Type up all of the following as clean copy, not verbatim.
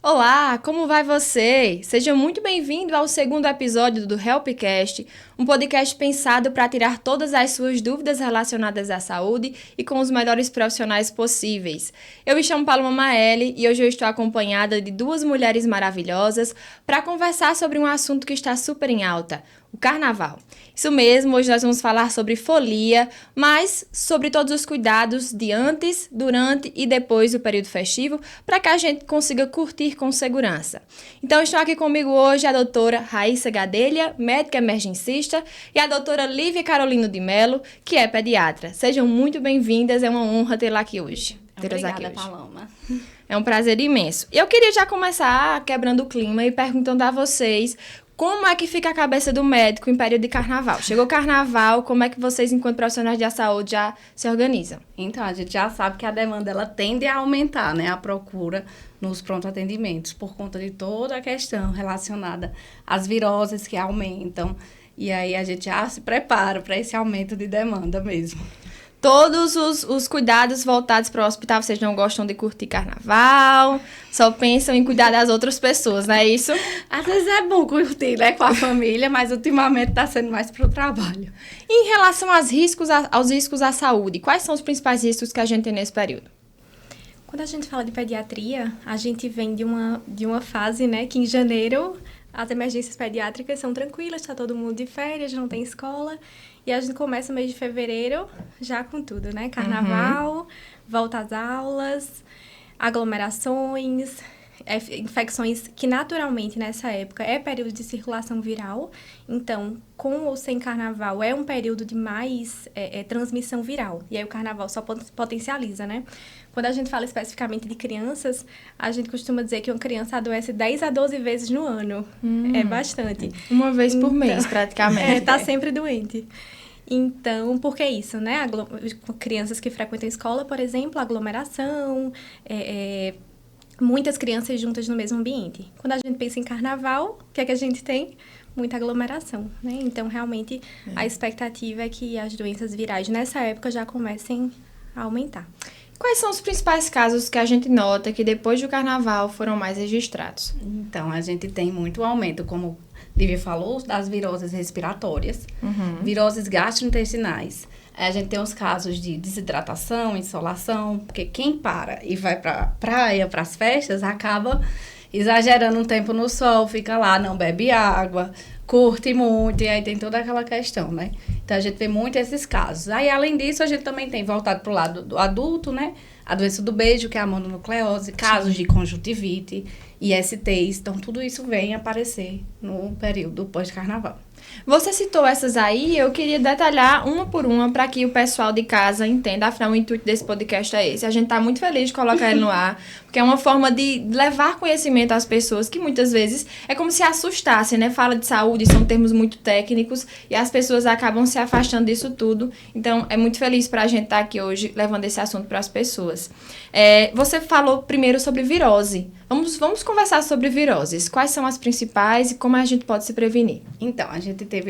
Olá, como vai você? Seja muito bem-vindo ao segundo episódio do Helpcast, um podcast pensado para tirar todas as suas dúvidas relacionadas à saúde e com os melhores profissionais possíveis. Eu me chamo Paloma Maeli e hoje eu estou acompanhada de duas mulheres maravilhosas para conversar sobre um assunto que está super em alta, o carnaval. Isso mesmo, hoje nós vamos falar sobre folia, mas sobre todos os cuidados de antes, durante e depois do período festivo, para que a gente consiga curtir com segurança. Então estão aqui comigo hoje a doutora Raíssa Gadelha, médica emergencista, e a doutora Lívia Carolino de Mello, que é pediatra. Sejam muito bem-vindas, é uma honra tê-la aqui hoje. Obrigada, Paloma. É um prazer imenso. Eu queria já começar quebrando o clima e perguntando a vocês como é que fica a cabeça do médico em período de carnaval. Chegou o carnaval, como é que vocês, enquanto profissionais de saúde, já se organizam? Então, a gente já sabe que a demanda ela tende a aumentar, né? A procura nos pronto-atendimentos, por conta de toda a questão relacionada às viroses que aumentam. E aí, a gente já se prepara para esse aumento de demanda mesmo. Todos os cuidados voltados para o hospital, vocês não gostam de curtir carnaval, só pensam em cuidar das outras pessoas, não é isso? Às vezes é bom curtir, né, com a família, mas ultimamente está sendo mais para o trabalho. Em relação aos riscos à saúde, quais são os principais riscos que a gente tem nesse período? Quando a gente fala de pediatria, a gente vem de uma fase, né, que em janeiro as emergências pediátricas são tranquilas, está todo mundo de férias, não tem escola. E a gente começa o mês de fevereiro já com tudo, né? Carnaval, volta às aulas, aglomerações, infecções que naturalmente nessa época é período de circulação viral. Então, com ou sem carnaval, é um período de mais transmissão viral. E aí o carnaval só potencializa, né? Quando a gente fala especificamente de crianças, a gente costuma dizer que uma criança adoece 10 a 12 vezes no ano. É bastante. Uma vez por mês, praticamente. Tá sempre doente. Então, por que isso, né? Crianças que frequentam escola, por exemplo, aglomeração, muitas crianças juntas no mesmo ambiente. Quando a gente pensa em carnaval, o que é que a gente tem? Muita aglomeração, né? Então, realmente, a expectativa é que as doenças virais nessa época já comecem a aumentar. Quais são os principais casos que a gente nota que depois do carnaval foram mais registrados? Então, a gente tem muito aumento, como Lívia falou, das viroses respiratórias, viroses gastrointestinais. A gente tem os casos de desidratação, insolação, porque quem para e vai para praia, para as festas, acaba exagerando um tempo no sol, fica lá, não bebe água, curte muito, e aí tem toda aquela questão, né? Então, a gente vê muito esses casos. Aí, além disso, a gente também tem voltado para o lado do adulto, né? A doença do beijo, que é a mononucleose, casos de conjuntivite, ISTs. Então, tudo isso vem aparecer no período pós-carnaval. Você citou essas aí, eu queria detalhar uma por uma para que o pessoal de casa entenda, afinal o intuito desse podcast é esse. A gente está muito feliz de colocar ele no ar, porque é uma forma de levar conhecimento às pessoas que muitas vezes é como se assustassem, né? Fala de saúde, são termos muito técnicos e as pessoas acabam se afastando disso tudo. Então, é muito feliz para a gente estar aqui hoje levando esse assunto para as pessoas. Você falou primeiro sobre virose. Vamos conversar sobre viroses. Quais são as principais e como a gente pode se prevenir? Então,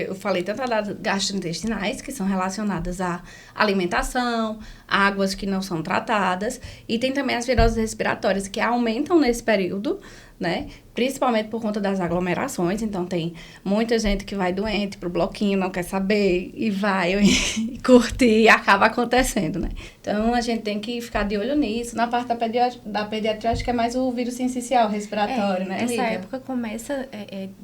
eu falei tanto das gastrointestinais, que são relacionadas à alimentação, águas que não são tratadas, e tem também as viroses respiratórias, que aumentam nesse período, né? Principalmente por conta das aglomerações. Então, tem muita gente que vai doente pro bloquinho, não quer saber, e vai curtir, e acaba acontecendo, né? Então, a gente tem que ficar de olho nisso. Na parte da pediatria, acho que é mais o vírus sincicial respiratório, né, Essa Lívia? época começa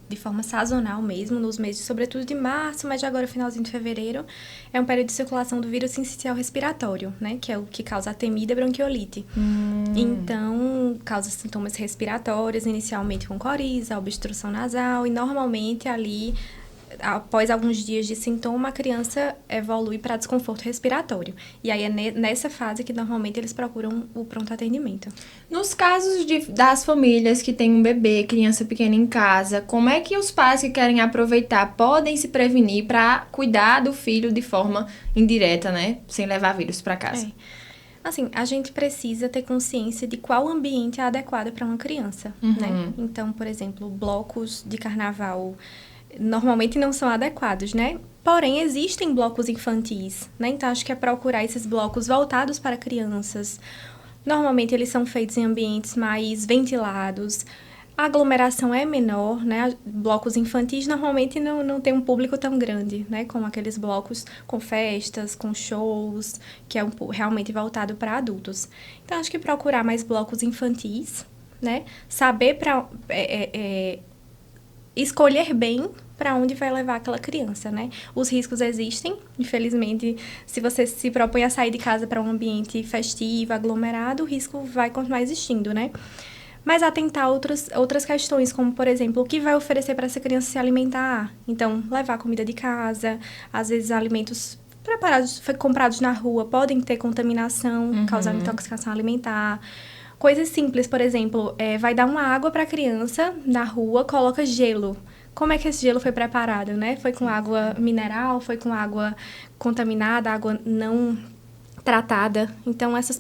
de forma sazonal mesmo, nos meses, sobretudo de março, mas já agora, finalzinho de fevereiro, é um período de circulação do vírus sincicial respiratório, né? Que é o que causa a temida bronquiolite. Então, causa sintomas respiratórios, inicialmente com coriza, obstrução nasal, e normalmente ali, após alguns dias de sintoma, a criança evolui para desconforto respiratório. E aí é nessa fase que normalmente eles procuram o pronto atendimento. Nos casos das famílias que têm um bebê, criança pequena em casa, como é que os pais que querem aproveitar podem se prevenir para cuidar do filho de forma indireta, né? Sem levar vírus para casa? Assim, a gente precisa ter consciência de qual ambiente é adequado para uma criança, né? Então, por exemplo, blocos de carnaval normalmente não são adequados, né? Porém, existem blocos infantis, né? Então, acho que é procurar esses blocos voltados para crianças. Normalmente eles são feitos em ambientes mais ventilados, a aglomeração é menor, né? Blocos infantis normalmente não tem um público tão grande, né? Como aqueles blocos com festas, com shows, que é realmente voltado para adultos. Então, acho que procurar mais blocos infantis, né? Saber escolher bem para onde vai levar aquela criança, né? Os riscos existem, infelizmente, se você se propõe a sair de casa para um ambiente festivo, aglomerado, o risco vai continuar existindo, né? Mas atentar outras questões, como, por exemplo, o que vai oferecer para essa criança se alimentar. Então, levar comida de casa, às vezes alimentos preparados, comprados na rua, podem ter contaminação, causar intoxicação alimentar. Coisas simples, por exemplo, vai dar uma água para a criança na rua, coloca gelo. Como é que esse gelo foi preparado, né? Foi com água mineral, foi com água contaminada, água não tratada. Então, esses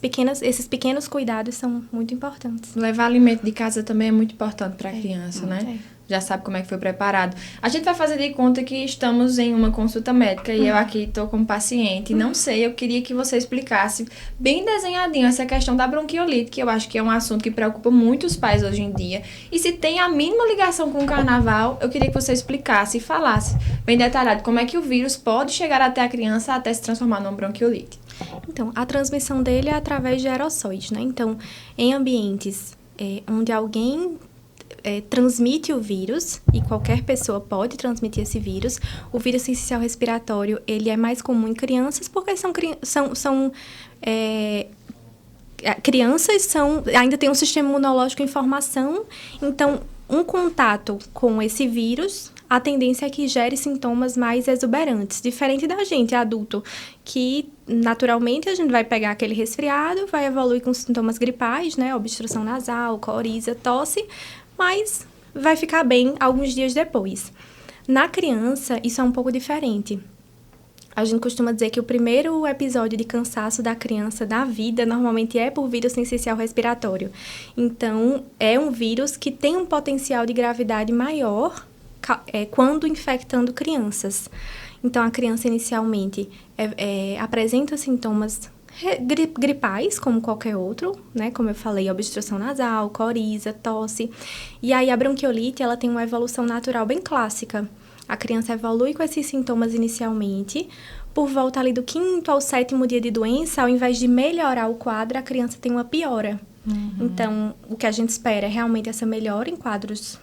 pequenos cuidados são muito importantes. Levar alimento de casa também é muito importante para a criança, né? Já sabe como é que foi preparado. A gente vai fazer de conta que estamos em uma consulta médica e eu aqui estou como paciente. Não sei, eu queria que você explicasse bem desenhadinho essa questão da bronquiolite, que eu acho que é um assunto que preocupa muitos pais hoje em dia. E se tem a mínima ligação com o carnaval, eu queria que você explicasse e falasse bem detalhado como é que o vírus pode chegar até a criança até se transformar numa bronquiolite. Então, a transmissão dele é através de aerossóis, né? Então, em ambientes onde alguém transmite o vírus, e qualquer pessoa pode transmitir esse vírus, o vírus sensicial respiratório, ele é mais comum em crianças, porque crianças ainda têm um sistema imunológico em formação, então, um contato com esse vírus, a tendência é que gere sintomas mais exuberantes, diferente da gente, adulto, que naturalmente a gente vai pegar aquele resfriado, vai evoluir com sintomas gripais, né, obstrução nasal, coriza, tosse, mas vai ficar bem alguns dias depois. Na criança, isso é um pouco diferente. A gente costuma dizer que o primeiro episódio de cansaço da criança da vida normalmente é por vírus sensicial respiratório. Então, é um vírus que tem um potencial de gravidade maior quando infectando crianças. Então, a criança inicialmente apresenta sintomas gripais, como qualquer outro, né? Como eu falei, obstrução nasal, coriza, tosse. E aí, a bronquiolite, ela tem uma evolução natural bem clássica. A criança evolui com esses sintomas inicialmente. Por volta ali do 5º ao 7º dia de doença, ao invés de melhorar o quadro, a criança tem uma piora. Então, o que a gente espera é realmente essa melhora em quadros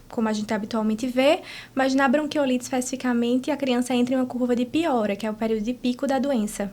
como a gente habitualmente vê, mas na bronquiolite especificamente, a criança entra em uma curva de piora, que é o período de pico da doença.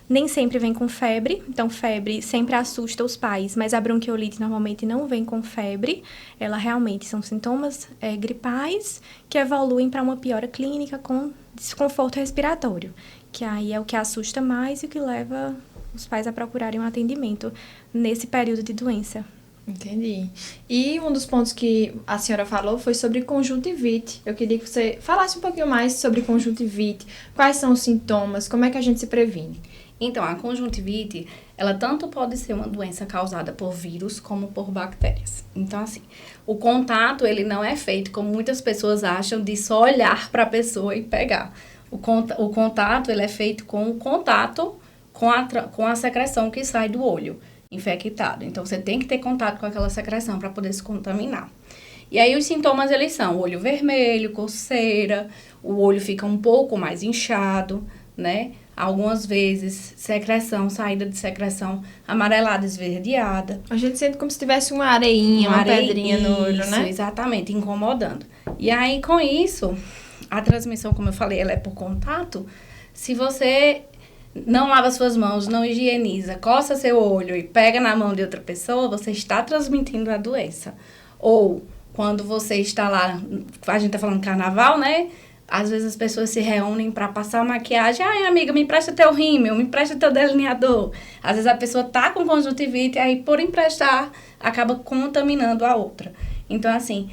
Nem sempre vem com febre, então febre sempre assusta os pais, mas a bronquiolite normalmente não vem com febre, ela realmente são sintomas gripais que evoluem para uma piora clínica com desconforto respiratório, que aí é o que assusta mais e o que leva os pais a procurarem um atendimento nesse período de doença. Entendi. E um dos pontos que a senhora falou foi sobre conjuntivite. Eu queria que você falasse um pouquinho mais sobre conjuntivite, quais são os sintomas, como é que a gente se previne. Então, a conjuntivite, ela tanto pode ser uma doença causada por vírus como por bactérias. Então, assim, o contato, ele não é feito como muitas pessoas acham de só olhar para a pessoa e pegar. O contato, ele é feito com o contato com a secreção que sai do olho infectado. Então, você tem que ter contato com aquela secreção para poder se contaminar. E aí, os sintomas, eles são olho vermelho, coceira, o olho fica um pouco mais inchado, né? Algumas vezes, saída de secreção amarelada, esverdeada. A gente sente como se tivesse uma areinha, uma pedrinha no olho, né? Exatamente, incomodando. E aí, com isso, a transmissão, como eu falei, ela é por contato. Se você não lava suas mãos, não higieniza, coça seu olho e pega na mão de outra pessoa, você está transmitindo a doença. Ou, quando você está lá, a gente está falando carnaval, né? Às vezes as pessoas se reúnem para passar maquiagem. Ai, amiga, me empresta teu rímel, me empresta teu delineador. Às vezes a pessoa tá com conjuntivite e aí, por emprestar, acaba contaminando a outra. Então, assim,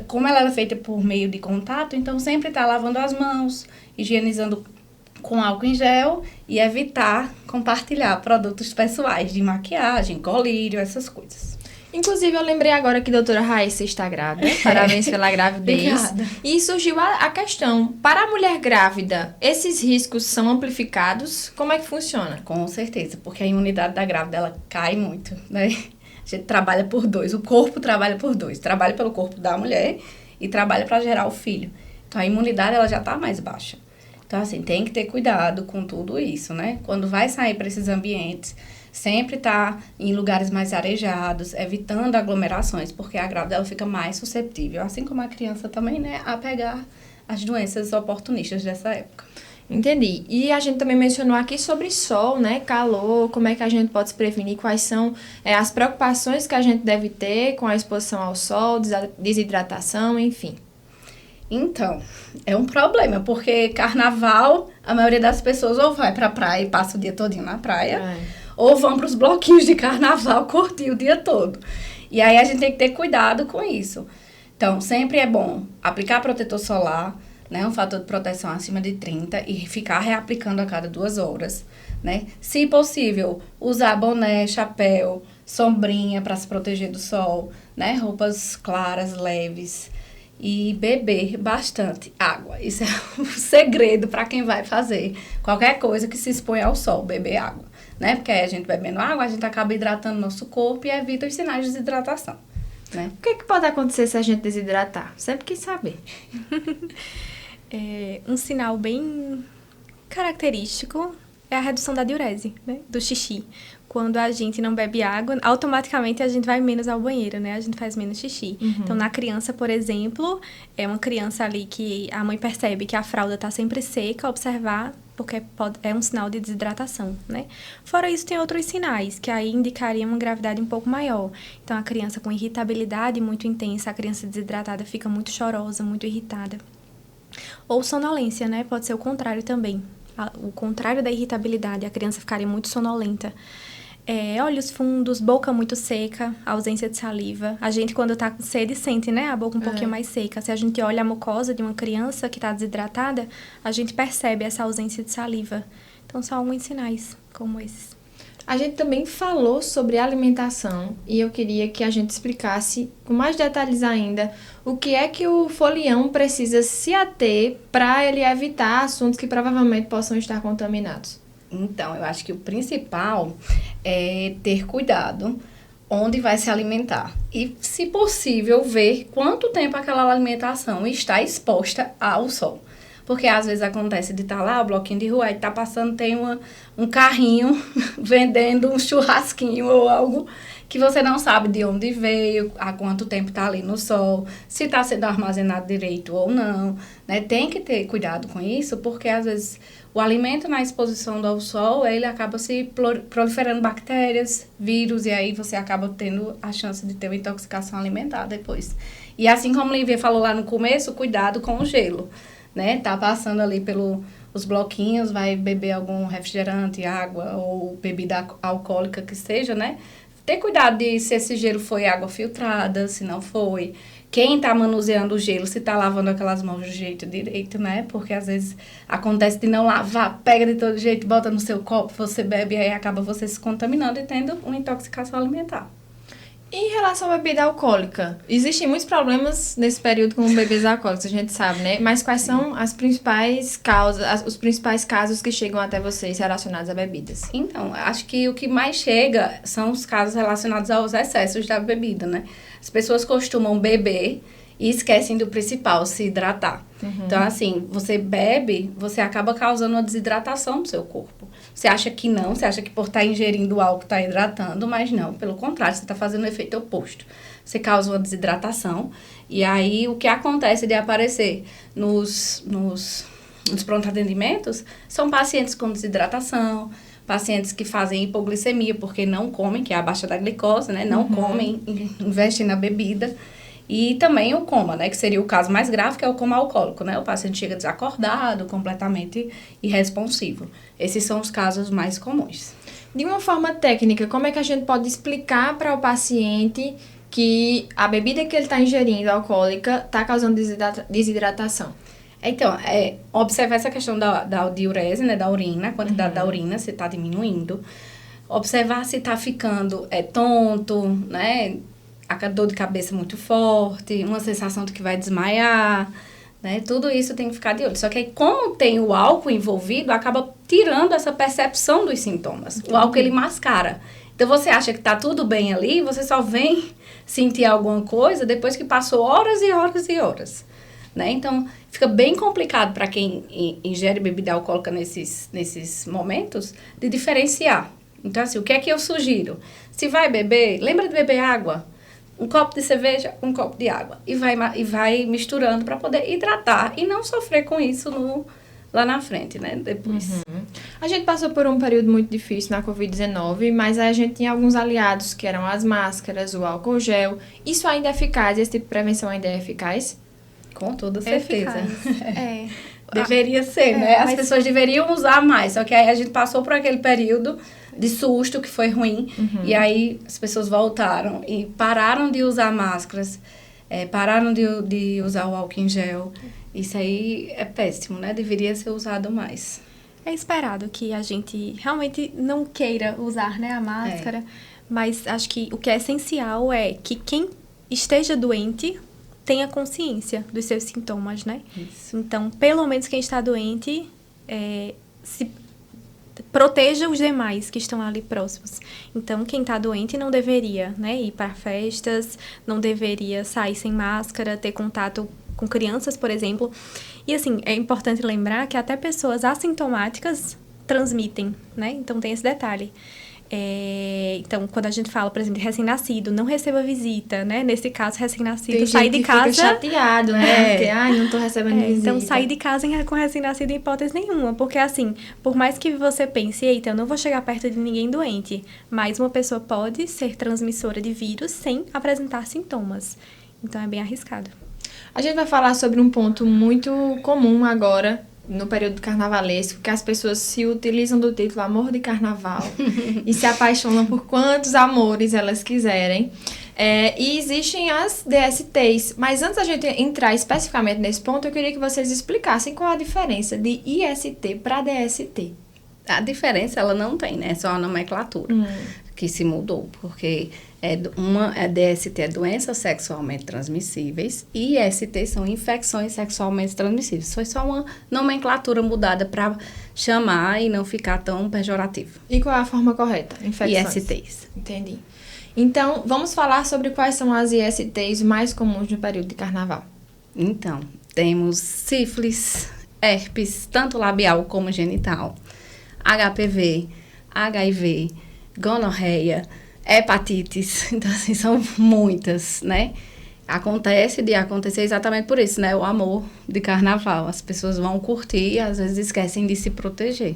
como ela é feita por meio de contato, então sempre tá lavando as mãos, higienizando com álcool em gel e evitar compartilhar produtos pessoais de maquiagem, colírio, essas coisas. Inclusive, eu lembrei agora que a doutora Raíssa está grávida. Parabéns pela gravidez. Obrigada. E surgiu a questão, para a mulher grávida, esses riscos são amplificados? Como é que funciona? Com certeza, porque a imunidade da grávida, ela cai muito, né? A gente trabalha por dois, o corpo trabalha por dois. Trabalha pelo corpo da mulher e trabalha para gerar o filho. Então, a imunidade, ela já está mais baixa. Então, assim, tem que ter cuidado com tudo isso, né? Quando vai sair para esses ambientes, sempre tá em lugares mais arejados, evitando aglomerações, porque a grávida, ela fica mais suscetível, assim como a criança também, né, a pegar as doenças oportunistas dessa época. Entendi. E a gente também mencionou aqui sobre sol, né? Calor, como é que a gente pode se prevenir, quais são as preocupações que a gente deve ter com a exposição ao sol, desidratação, enfim. Então, é um problema, porque carnaval, a maioria das pessoas ou vai pra praia e passa o dia todinho na praia, ou vão pros bloquinhos de carnaval curtir o dia todo. E aí a gente tem que ter cuidado com isso. Então, sempre é bom aplicar protetor solar, né, um fator de proteção acima de 30 e ficar reaplicando a cada 2 horas, né? Se possível, usar boné, chapéu, sombrinha para se proteger do sol, né? Roupas claras, leves e beber bastante água. Isso é o segredo para quem vai fazer qualquer coisa que se expõe ao sol, beber água, né? Porque aí a gente bebendo água, a gente acaba hidratando nosso corpo e evita os sinais de desidratação, né? O que pode acontecer se a gente desidratar? Sempre quis saber. Um sinal bem característico é a redução da diurese, né? Do xixi. Quando a gente não bebe água, automaticamente a gente vai menos ao banheiro, né? A gente faz menos xixi. Uhum. Então, na criança, por exemplo, é uma criança ali que a mãe percebe que a fralda está sempre seca, observar, porque é um sinal de desidratação, né? Fora isso, tem outros sinais, que aí indicariam uma gravidade um pouco maior. Então, a criança com irritabilidade muito intensa, a criança desidratada fica muito chorosa, muito irritada. Ou sonolência, né? Pode ser o contrário também. O contrário da irritabilidade, a criança ficaria muito sonolenta. Olhos fundos, boca muito seca, ausência de saliva. A gente, quando tá com sede, sente, né? A boca um pouquinho mais seca. Se a gente olha a mucosa de uma criança que tá desidratada, a gente percebe essa ausência de saliva. Então, são alguns sinais como esses. A gente também falou sobre alimentação e eu queria que a gente explicasse com mais detalhes ainda o que é que o folião precisa se ater para ele evitar assuntos que provavelmente possam estar contaminados. Então, eu acho que o principal é ter cuidado onde vai se alimentar e, se possível, ver quanto tempo aquela alimentação está exposta ao sol. Porque às vezes acontece de estar lá, o bloquinho de rua, e tá passando, tem um carrinho vendendo um churrasquinho ou algo que você não sabe de onde veio, há quanto tempo tá ali no sol, se está sendo armazenado direito ou não, né? Tem que ter cuidado com isso, porque às vezes o alimento na exposição ao sol, ele acaba se proliferando bactérias, vírus, e aí você acaba tendo a chance de ter uma intoxicação alimentar depois. E assim como a Lívia falou lá no começo, cuidado com o gelo. Né? Tá passando ali pelos bloquinhos, vai beber algum refrigerante, água ou bebida alcoólica que seja, né? Ter cuidado de se esse gelo foi água filtrada, se não foi. Quem tá manuseando o gelo, se tá lavando aquelas mãos do jeito direito, né? Porque às vezes acontece de não lavar, pega de todo jeito, bota no seu copo, você bebe e aí acaba você se contaminando e tendo uma intoxicação alimentar. Em relação à bebida alcoólica, existem muitos problemas nesse período com bebidas alcoólicas, a gente sabe, né? Mas quais são as principais causas, os principais casos que chegam até vocês relacionados a bebidas? Então, acho que o que mais chega são os casos relacionados aos excessos da bebida, né? As pessoas costumam beber e esquecem do principal, se hidratar. Uhum. Então, assim, você bebe, você acaba causando uma desidratação do seu corpo. Você acha que não, você acha que por estar ingerindo álcool está hidratando, mas não, pelo contrário, você está fazendo o efeito oposto. Você causa uma desidratação e aí o que acontece de aparecer nos pronto atendimentos são pacientes com desidratação, pacientes que fazem hipoglicemia porque não comem, que é a baixa da glicose, né? Não comem, investem na bebida. E também o coma, né? Que seria o caso mais grave, que é o coma alcoólico, né? O paciente chega desacordado, completamente irresponsivo. Esses são os casos mais comuns. De uma forma técnica, como é que a gente pode explicar para o paciente que a bebida que ele está ingerindo, alcoólica, está causando desidratação? Então, observar essa questão da diurese, né? Da urina, a quantidade da urina, se está diminuindo. Observar se está ficando tonto, né? a dor de cabeça muito forte, uma sensação de que vai desmaiar, né? Tudo isso tem que ficar de olho. Só que aí, como tem o álcool envolvido, acaba tirando essa percepção dos sintomas. O álcool, ele mascara. Então, você acha que tá tudo bem ali, você só vem sentir alguma coisa depois que passou horas e horas e horas, né? Então, fica bem complicado para quem ingere bebida alcoólica nesses momentos de diferenciar. Então, assim, o que é que eu sugiro? Se vai beber, lembra de beber água. Um copo de cerveja, um copo de água. E vai misturando para poder hidratar e não sofrer com isso lá na frente, né? Depois. A gente passou por um período muito difícil na Covid-19, mas aí a gente tinha alguns aliados, que eram as máscaras, o álcool gel. Isso ainda é eficaz? Esse tipo de prevenção ainda é eficaz? Com toda certeza. Deveria ser, né? As pessoas deveriam usar mais. Só que aí a gente passou por aquele período de susto que foi ruim. E aí as pessoas voltaram e pararam de usar máscaras, pararam de usar o álcool em gel. Isso aí é péssimo, né? Deveria ser usado mais. É esperado que a gente realmente não queira usar, né, a máscara. Mas acho que o que é essencial é que quem esteja doente tenha consciência dos seus sintomas, né? Isso. Então, pelo menos quem está doente, se proteja os demais que estão ali próximos. Então, quem está doente não deveria, né, ir para festas, não deveria sair sem máscara, ter contato com crianças, por exemplo. E, assim, é importante lembrar que até pessoas assintomáticas transmitem, né? Então, tem esse detalhe. Então, quando a gente fala, por exemplo, de recém-nascido, não receba visita, né? Nesse caso, recém-nascido, sair de casa... Fica chateado, né? Porque, não tô recebendo visita. Então, sair de casa com recém-nascido em hipótese nenhuma. Porque, assim, por mais que você pense, eita, eu não vou chegar perto de ninguém doente, mas uma pessoa pode ser transmissora de vírus sem apresentar sintomas. Então, é bem arriscado. A gente vai falar sobre um ponto muito comum agora, no período carnavalesco, que as pessoas se utilizam do título Amor de Carnaval e se apaixonam por quantos amores elas quiserem. E existem as DSTs, mas antes da gente entrar especificamente nesse ponto, eu queria que vocês explicassem qual a diferença de IST para DST. A diferença, ela não tem, né? É só a nomenclatura que se mudou, porque DST é doenças sexualmente transmissíveis e IST são infecções sexualmente transmissíveis. Foi só uma nomenclatura mudada para chamar e não ficar tão pejorativo. E qual é a forma correta? Infecções. ISTs. Entendi. Então, vamos falar sobre quais são as ISTs mais comuns no período de carnaval. Então, temos sífilis, herpes, tanto labial como genital, HPV, HIV, gonorreia, hepatites. Então, assim, são muitas, né? Acontece de acontecer exatamente por isso, né? O amor de carnaval. As pessoas vão curtir e às vezes esquecem de se proteger.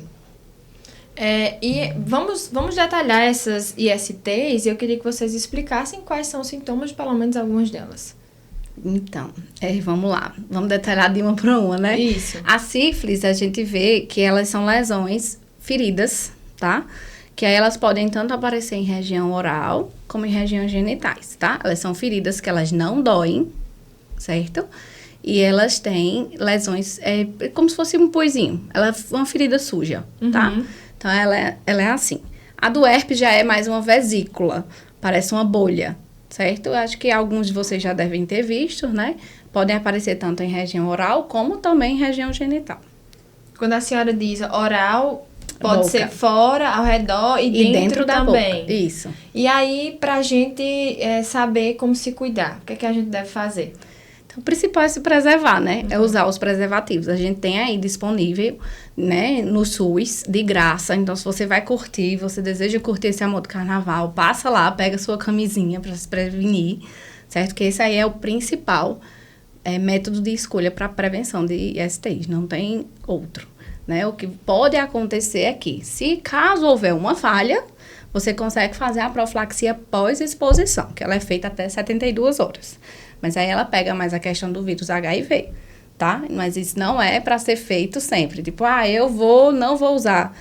E vamos detalhar essas ISTs e eu queria que vocês explicassem quais são os sintomas de pelo menos algumas delas. Então, vamos lá. Vamos detalhar de uma para uma, né? Isso. A sífilis, a gente vê que elas são lesões, feridas, tá? Que aí elas podem tanto aparecer em região oral como em região genitais, tá? Elas são feridas que elas não doem, certo? E elas têm lesões, como se fosse um poizinho. Ela é uma ferida suja, tá? Então, ela é assim. A do herpes já é mais uma vesícula, parece uma bolha, certo? Eu acho que alguns de vocês já devem ter visto, né? Podem aparecer tanto em região oral como também em região genital. Quando a senhora diz oral, pode boca. ser fora, ao redor e dentro da também. Boca. Isso. E aí, pra gente saber como se cuidar, o que é que a gente deve fazer? Então, o principal é se preservar, né? É usar os preservativos. A gente tem aí disponível, né, no SUS, de graça. Então, se você vai curtir, você deseja curtir esse amor do carnaval, passa lá, pega sua camisinha para se prevenir, certo? Que esse aí é o principal método de escolha para prevenção de ISTs. Não tem outro, né? O que pode acontecer é que, se caso houver uma falha, você consegue fazer a profilaxia pós-exposição, que ela é feita até 72 horas. Mas aí ela pega mais a questão do vírus HIV, tá? Mas isso não é para ser feito sempre. Tipo, não vou usar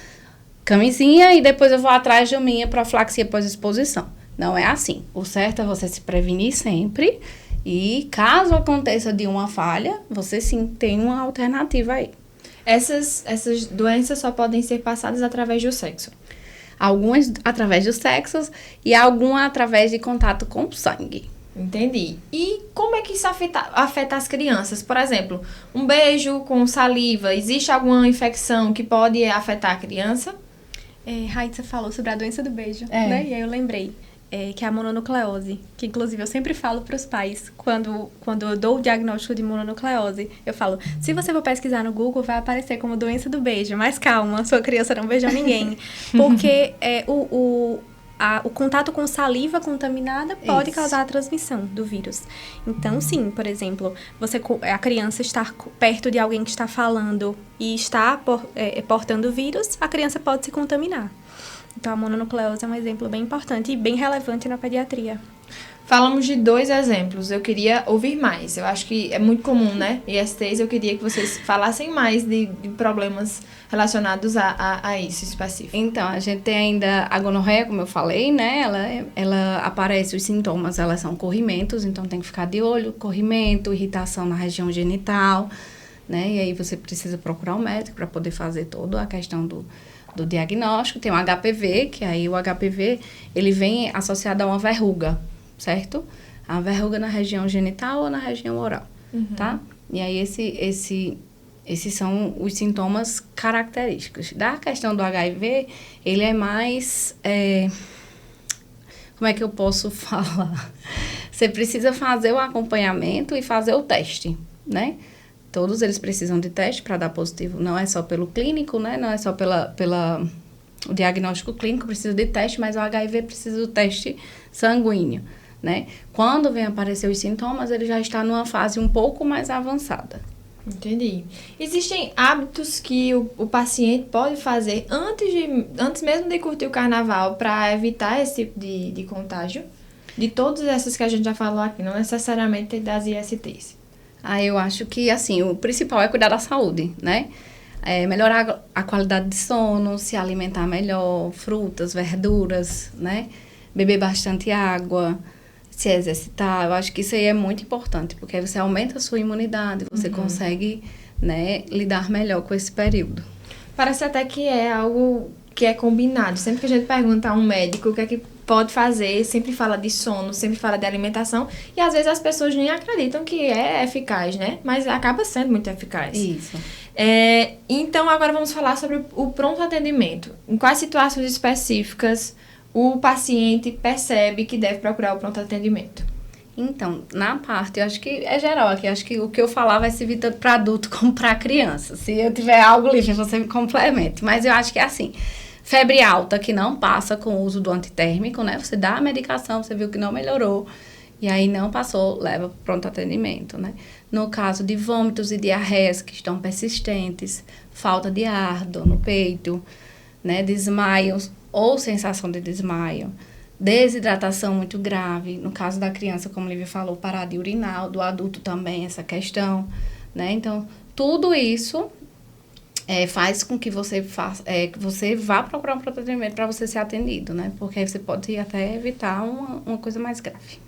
camisinha e depois eu vou atrás da minha profilaxia pós-exposição. Não é assim. O certo é você se prevenir sempre e caso aconteça de uma falha, você sim tem uma alternativa aí. Essas doenças só podem ser passadas através do sexo? Algumas através dos sexos e algumas através de contato com o sangue. Entendi. E como é que isso afeta as crianças? Por exemplo, um beijo com saliva, existe alguma infecção que pode afetar a criança? Raíssa falou sobre a doença do beijo, né? E aí eu lembrei que é a mononucleose, que inclusive eu sempre falo para os pais, quando eu dou o diagnóstico de mononucleose, eu falo, se você for pesquisar no Google, vai aparecer como doença do beijo, mas calma, sua criança não beijou ninguém, porque o contato com saliva contaminada pode causar a transmissão do vírus. Então, sim, por exemplo, a criança estar perto de alguém que está falando e está portando o vírus, a criança pode se contaminar. Então, a mononucleose é um exemplo bem importante e bem relevante na pediatria. Falamos de 2 exemplos, eu queria ouvir mais. Eu acho que é muito comum, né? ISTs, eu queria que vocês falassem mais de problemas relacionados a isso específico. Então, a gente tem ainda a gonorreia, como eu falei, né? Ela aparece, os sintomas, elas são corrimentos, então tem que ficar de olho, corrimento, irritação na região genital, né? E aí você precisa procurar um médico para poder fazer toda a questão do diagnóstico. Tem o HPV, que aí o HPV, ele vem associado a uma verruga, certo? A verruga na região genital ou na região oral, tá? E aí esses são os sintomas característicos. Da questão do HIV, ele é mais... como é que eu posso falar? Você precisa fazer o acompanhamento e fazer o teste, né? Todos eles precisam de teste para dar positivo. Não é só pelo clínico, né? Não é só o diagnóstico clínico, precisa de teste, mas o HIV precisa do teste sanguíneo, né? Quando vem aparecer os sintomas, ele já está numa fase um pouco mais avançada. Entendi. Existem hábitos que o paciente pode fazer antes mesmo de curtir o carnaval para evitar esse tipo de contágio? De todas essas que a gente já falou aqui, não necessariamente das ISTs. Eu acho que, assim, o principal é cuidar da saúde, né? Melhorar a qualidade de sono, se alimentar melhor, frutas, verduras, né? Beber bastante água, se exercitar. Eu acho que isso aí é muito importante, porque aí você aumenta a sua imunidade, você consegue, né, lidar melhor com esse período. Parece até que é algo que é combinado. Sempre que a gente pergunta a um médico o que é que pode fazer, sempre fala de sono, sempre fala de alimentação, e às vezes as pessoas nem acreditam que é eficaz, né? Mas acaba sendo muito eficaz. Isso. Então, agora vamos falar sobre o pronto atendimento. Em quais situações específicas o paciente percebe que deve procurar o pronto atendimento? Então, na parte, eu acho que é geral aqui, acho que o que eu falar vai servir tanto para adulto como para criança. Se eu tiver algo livre, você me complemente. Mas eu acho que é assim, febre alta que não passa com o uso do antitérmico, né? Você dá a medicação, você viu que não melhorou, e aí não passou, leva para o pronto atendimento, né? No caso de vômitos e diarreias que estão persistentes, falta de ar, dor no peito, né? Desmaios ou sensação de desmaio, desidratação muito grave, no caso da criança, como Lívia falou, parar de urinar, do adulto também essa questão, né? Então, tudo isso faz com que você vá procurar um pronto atendimento para você ser atendido, né? Porque aí você pode até evitar uma coisa mais grave.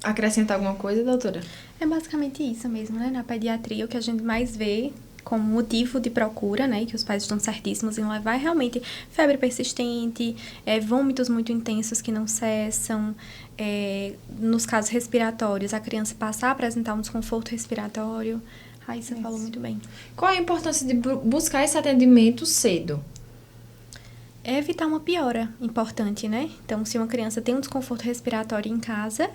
Acrescentar alguma coisa, doutora? É basicamente isso mesmo, né? Na pediatria, o que a gente mais vê como motivo de procura, né, que os pais estão certíssimos em levar, é realmente febre persistente, vômitos muito intensos que não cessam, nos casos respiratórios, a criança passar a apresentar um desconforto respiratório. Aí você falou muito bem. Qual a importância de buscar esse atendimento cedo? É evitar uma piora importante, né? Então, se uma criança tem um desconforto respiratório em casa,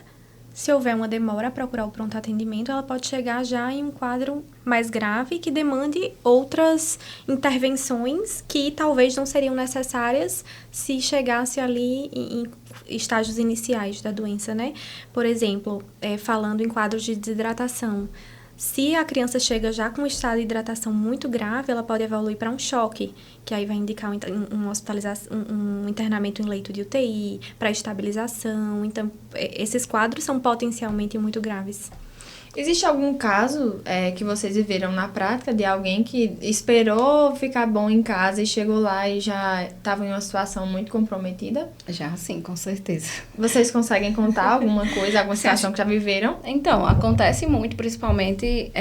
se houver uma demora a procurar o pronto atendimento, ela pode chegar já em um quadro mais grave que demande outras intervenções que talvez não seriam necessárias se chegasse ali em estágios iniciais da doença, né? Por exemplo, falando em quadros de desidratação, se a criança chega já com um estado de hidratação muito grave, ela pode evoluir para um choque, que aí vai indicar um internamento em leito de UTI, para estabilização. Então, esses quadros são potencialmente muito graves. Existe algum caso que vocês viveram na prática de alguém que esperou ficar bom em casa e chegou lá e já estava em uma situação muito comprometida? Já, sim, com certeza. Vocês conseguem contar alguma coisa, alguma situação que já viveram? Então, acontece muito, principalmente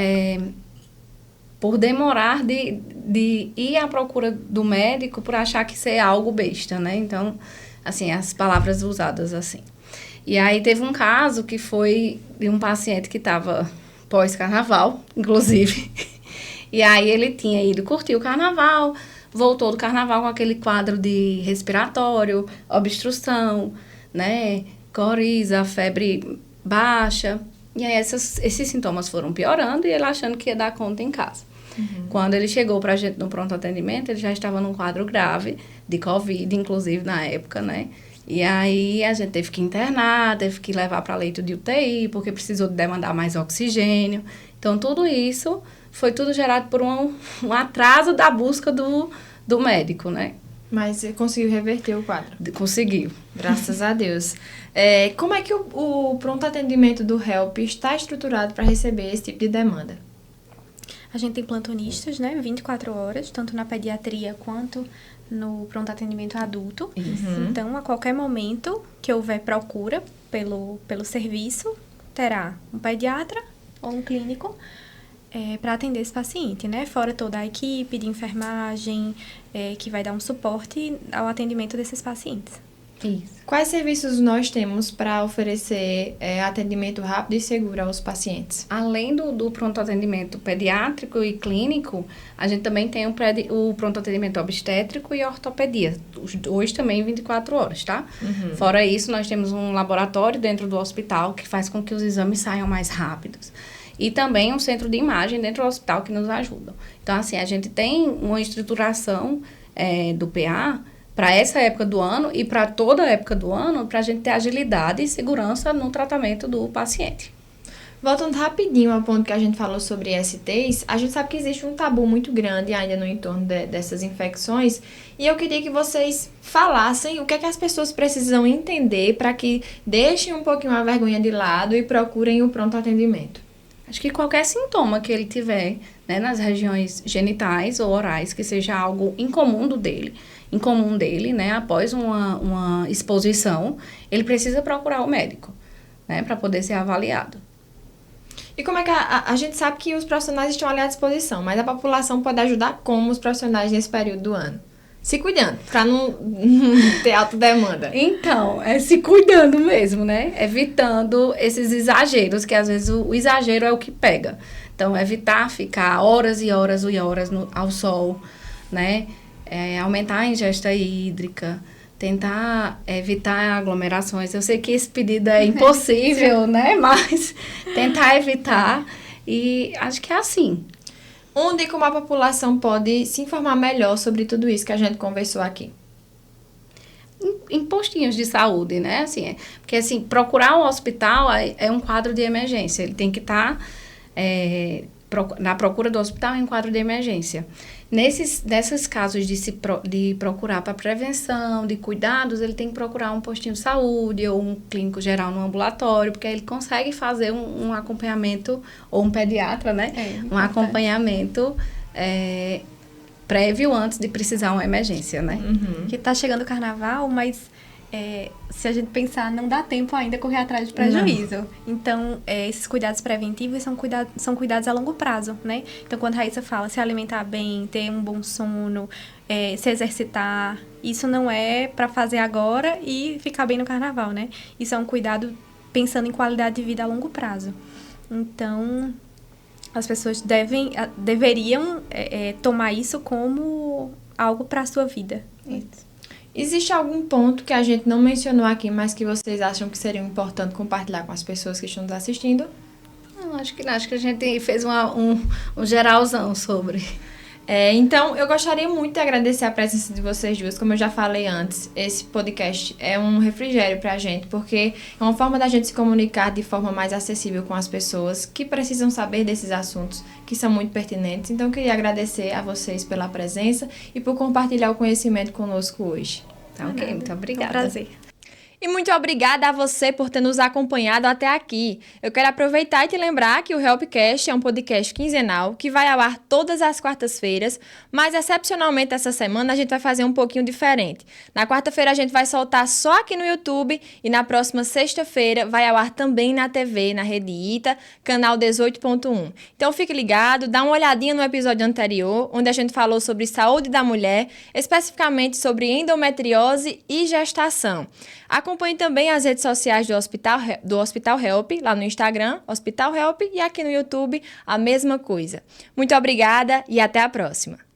por demorar de ir à procura do médico por achar que isso é algo besta, né? Então, assim, as palavras usadas assim. E aí teve um caso que foi de um paciente que estava pós-carnaval, inclusive. E aí ele tinha ido curtir o carnaval, voltou do carnaval com aquele quadro de respiratório, obstrução, né? Coriza, febre baixa. E aí esses sintomas foram piorando e ele achando que ia dar conta em casa. Quando ele chegou pra gente no pronto atendimento, ele já estava num quadro grave de Covid, inclusive na época, né? E aí a gente teve que internar, teve que levar para leito de UTI, porque precisou demandar mais oxigênio. Então, tudo isso foi tudo gerado por um atraso da busca do médico, né? Mas você conseguiu reverter o quadro? Conseguiu. Graças a Deus. Como é que o pronto atendimento do HELP está estruturado para receber esse tipo de demanda? A gente tem plantonistas, né, 24 horas, tanto na pediatria quanto no pronto atendimento adulto. Então, a qualquer momento que houver procura pelo serviço, terá um pediatra ou um clínico para atender esse paciente, né? Fora toda a equipe de enfermagem que vai dar um suporte ao atendimento desses pacientes. Isso. Quais serviços nós temos para oferecer atendimento rápido e seguro aos pacientes? Além do pronto atendimento pediátrico e clínico, a gente também tem o pronto atendimento obstétrico e ortopedia. Hoje também 24 horas, tá? Fora isso, nós temos um laboratório dentro do hospital que faz com que os exames saiam mais rápidos. E também um centro de imagem dentro do hospital que nos ajudam. Então, assim, a gente tem uma estruturação do PA para essa época do ano e para toda a época do ano, para a gente ter agilidade e segurança no tratamento do paciente. Voltando rapidinho ao ponto que a gente falou sobre STs, a gente sabe que existe um tabu muito grande ainda no entorno dessas infecções, e eu queria que vocês falassem o que é que as pessoas precisam entender para que deixem um pouquinho a vergonha de lado e procurem o pronto atendimento. Acho que qualquer sintoma que ele tiver, né, nas regiões genitais ou orais, que seja algo incomum dele, né, após uma exposição, ele precisa procurar o médico, né, para poder ser avaliado. E como é que a gente sabe que os profissionais estão ali à disposição, mas a população pode ajudar como os profissionais nesse período do ano? Se cuidando, para não ter alta demanda. Então, se cuidando mesmo, né? Evitando esses exageros, que às vezes o exagero é o que pega. Então, evitar ficar horas e horas e horas ao sol, né? Aumentar a ingesta hídrica, tentar evitar aglomerações. Eu sei que esse pedido é impossível, né? Mas tentar evitar, e acho que é assim. Onde e como a população pode se informar melhor sobre tudo isso que a gente conversou aqui? Em postinhos de saúde, né? Assim, porque, assim, procurar um hospital é um quadro de emergência. Ele tem que estar na procura do hospital em um quadro de emergência. Nesses casos de procurar para prevenção, de cuidados, ele tem que procurar um postinho de saúde ou um clínico geral no ambulatório, porque aí ele consegue fazer um acompanhamento, ou um pediatra, né? Um acompanhamento prévio antes de precisar uma emergência, né? Que tá chegando o carnaval, mas se a gente pensar, não dá tempo ainda correr atrás de prejuízo. Não. Então, esses cuidados preventivos são cuidados a longo prazo, né? Então, quando a Raíssa fala se alimentar bem, ter um bom sono, se exercitar, isso não é para fazer agora e ficar bem no carnaval, né? Isso é um cuidado pensando em qualidade de vida a longo prazo. Então, as pessoas deveriam tomar isso como algo para a sua vida. Isso. Existe algum ponto que a gente não mencionou aqui, mas que vocês acham que seria importante compartilhar com as pessoas que estão nos assistindo? Não, acho que a gente fez um geralzão sobre. Então, eu gostaria muito de agradecer a presença de vocês duas. Como eu já falei antes, esse podcast é um refrigério pra gente, porque é uma forma da gente se comunicar de forma mais acessível com as pessoas que precisam saber desses assuntos que são muito pertinentes. Então, eu queria agradecer a vocês pela presença e por compartilhar o conhecimento conosco hoje. Tá, ok, muito obrigada. É um prazer. E muito obrigada a você por ter nos acompanhado até aqui. Eu quero aproveitar e te lembrar que o HelpCast é um podcast quinzenal que vai ao ar todas as quartas-feiras, mas excepcionalmente essa semana a gente vai fazer um pouquinho diferente. Na quarta-feira a gente vai soltar só aqui no YouTube e na próxima sexta-feira vai ao ar também na TV, na Rede Ita, canal 18.1. Então fique ligado, dá uma olhadinha no episódio anterior, onde a gente falou sobre saúde da mulher, especificamente sobre endometriose e gestação. Acompanhe Acompanhe também as redes sociais do Hospital Help, lá no Instagram, Hospital Help, e aqui no YouTube, a mesma coisa. Muito obrigada e até a próxima!